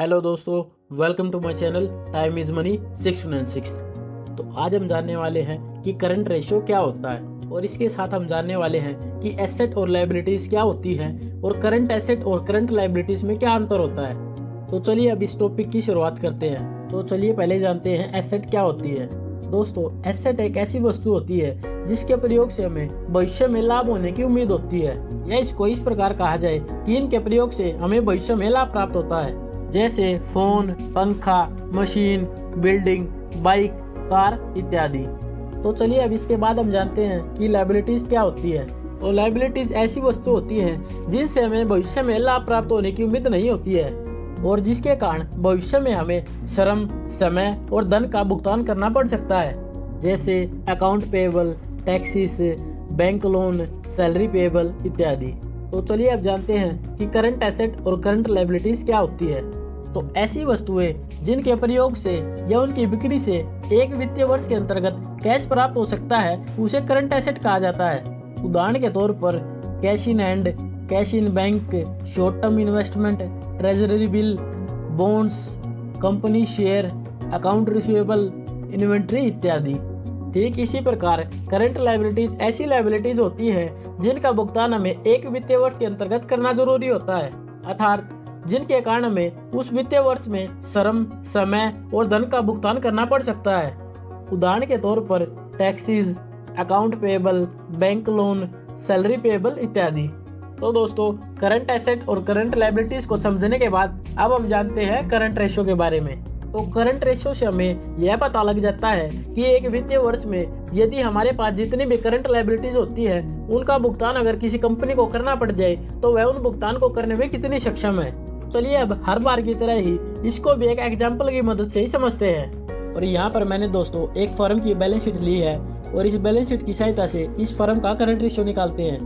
Hello दोस्तों, welcome to my channel time is money 696। तो आज हम जानने वाले हैं कि करंट रेशियो क्या होता है और इसके साथ हम जानने वाले हैं कि एसेट और लायबिलिटीज क्या होती हैं और करंट एसेट और करंट लायबिलिटीज में क्या अंतर होता है। तो चलिए अब इस टॉपिक की शुरुआत करते हैं। तो चलिए पहले जानते हैं एसेट क्या होती है। दोस्तों, एसेट एक ऐसी वस्तु होती है जिसके प्रयोग से हमें भविष्य में लाभ होने की उम्मीद होती है, या इसको इस प्रकार कहा जाए कि इनके प्रयोग से हमें भविष्य में लाभ प्राप्त होता है, जैसे फोन, पंखा, मशीन, बिल्डिंग, बाइक, कार इत्यादि। तो चलिए अब इसके बाद हम जानते हैं कि लायबिलिटीज क्या होती है। तो लायबिलिटीज ऐसी वस्तु होती हैं जिनसे हमें भविष्य में लाभ प्राप्त होने की उम्मीद नहीं होती है और जिसके कारण भविष्य में हमें श्रम, समय और धन का भुगतान करना पड़ सकता है, जैसे account payable, taxes, bank loan, salary payable इत्यादि। तो चलिए अब जानते हैं कि करंट एसेट और करंट लायबिलिटीज क्या होती है। तो ऐसी वस्तुएं जिनके प्रयोग से या उनकी बिक्री से एक वित्तीय वर्ष के अंतर्गत कैश प्राप्त हो सकता है उसे करंट एसेट कहा जाता है। उदाहरण के तौर पर cash in hand, cash in bank, short term investment, treasury bill, bonds, company share, account receivable, inventory इत्यादि। ठीक इसी प्रकार करंट लायबिलिटीज ऐसी लायबिलिटीज होती हैं जिनका भुगतान हमें एक वित्तीय वर्ष के अंतर्गत करना जरूरी होता है, अर्थात जिनके कारण हमें उस वित्तीय वर्ष में श्रम, समय और धन का भुगतान करना पड़ सकता है। उदाहरण के तौर पर taxes, account payable, bank loan, salary payable इत्यादि। तो दोस्तों, करंट एसेट और करंट लायबिलिटीज को समझने के बाद अब हम जानते हैं करंट रेशियो के बारे में। तो करंट रेशियो से हमें यह पता लग जाता है कि एक वित्तीय वर्ष में यदि हमारे पास जितनी भी करंट लायबिलिटीज होती है उनका भुगतान अगर किसी कंपनी को करना पड़ जाए तो वह उन भुगतान को करने में कितनी सक्षम है। चलिए अब हर बार की तरह ही इसको भी एक एग्जाम्पल की मदद से ही समझते हैं। और यहाँ पर मैंने दोस्तों एक फर्म की बैलेंस शीट ली है और इस बैलेंस शीट की सहायता से इस फर्म का करंट रेशियो निकालते हैं।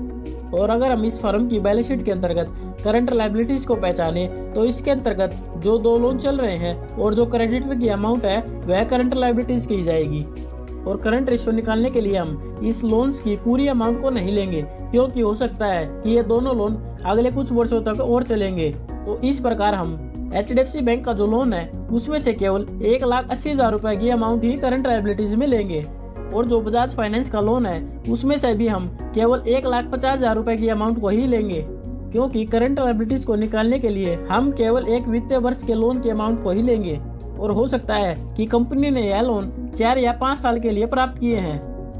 और अगर हम इस फर्म की बैलेंस शीट के अंतर्गत करंट लायबिलिटीज को पहचाने तो इसके अंतर्गत जो दो लोन चल रहे हैं और जो क्रेडिटर की अमाउंट है वह करंट लायबिलिटीज की जाएगी। और करंट रेशियो निकालने के लिए हम इस लोन्स की पूरी अमाउंट को नहीं लेंगे, क्योंकि हो सकता है कि ये दोनों लोन अगले कुछ वर्षों तक और चलेंगे। तो इस प्रकार हम HDFC बैंक का जो लोन है उसमें से केवल 1,80,000 रुपए की अमाउंट ही करंट लायबिलिटीज में लेंगे, और जो बजाज फाइनेंस का लोन है उसमें से भी हम केवल 1,50,000 रुपए की अमाउंट को ही लेंगे, क्योंकि करंट लायबिलिटीज को निकालने के लिए हम केवल एक वित्तीय वर्ष के लोन की अमाउंट को ही लेंगे। और हो सकता है कि कंपनी ने यह लोन 4 या 5 साल के लिए प्राप्त किए हैं।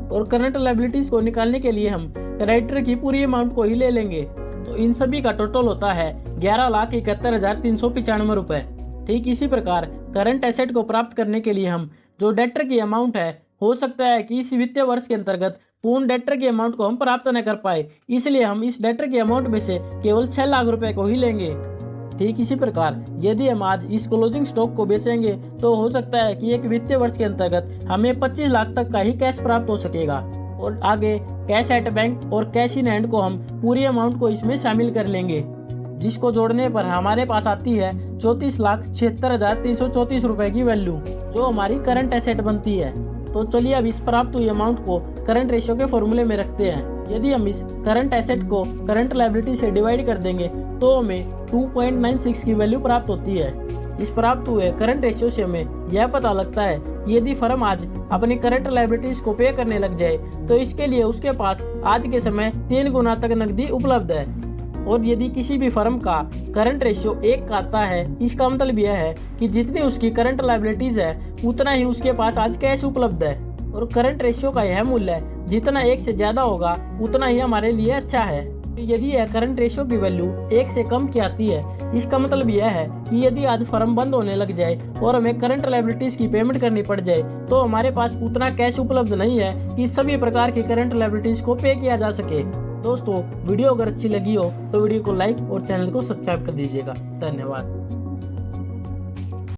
और करंट लायबिलिटीज को निकालने के लिए हम क्रेडिटर की पूरी अमाउंट को ही ले लेंगे। तो इन सभी का टोटल होता है 11,71,395 रुपए। ठीक इसी प्रकार करंट एसेट को प्राप्त करने के लिए हम जो डेटर की अमाउंट है, हो सकता है कि इस वित्तीय वर्ष के अंतर्गत पूर्ण डेटर की अमाउंट को हम प्राप्त न कर पाए, इसलिए हम इस डेटर की अमाउंट में से केवल 6 लाख रुपए को ही लेंगे। ठीक इसी प्रकार यदि हम आज इस क्लोजिंग स्टॉक को बेचेंगे तो हो सकता है कि एक वित्तीय वर्ष के अंतर्गत हमें 25 लाख तक का ही कैश प्राप्त हो सकेगा। और आगे कैश एट बैंक और कैश इन हैंड को हम पूरी अमाउंट को इसमें शामिल कर लेंगे, जिसको जोड़ने पर हमारे पास आती है 34,76,334 रुपए की वैल्यू, जो हमारी करंट एसेट बनती है। तो चलिए अब इस प्राप्त हुई अमाउंट को करंट रेशियो के फॉर्मूले में रखते हैं। यदि हम इस करंट एसेट को करंट लायबिलिटी से डिवाइड कर देंगे तो हमें 2.96 की वैल्यू प्राप्त होती है। इस प्राप्त हुए करंट रेशियो से हमें यह पता लगता है कि यदि फर्म आज अपनी करंट लायबिलिटीज को पे करने लग जाए तो इसके लिए उसके पास आज के समय 3 गुना तक नकदी उपलब्ध है। और यदि किसी भी फर्म का करंट रेशियो 1 का आता है, इसका मतलब यह है कि जितनी उसकी करंट लायबिलिटीज है उतना ही उसके पास आज कैश उपलब्ध है। और करंट रेशियो का यह मूल्य जितना 1 से ज्यादा होगा उतना ही हमारे लिए अच्छा है। यदि यह करंट रेशियो की वैल्यू 1 से कम की आती है, इसका मतलब यह है कि यदि आज फर्म बंद होने लग जाए और हमें करंट लायबिलिटीज की पेमेंट करनी पड़ जाए तो हमारे पास उतना कैश उपलब्ध नहीं है कि सभी प्रकार की करंट लायबिलिटीज को पे किया जा सके। दोस्तों, वीडियो अगर अच्छी लगी हो तो वीडियो को लाइक और चैनल को सब्सक्राइब कर दीजिएगा। धन्यवाद।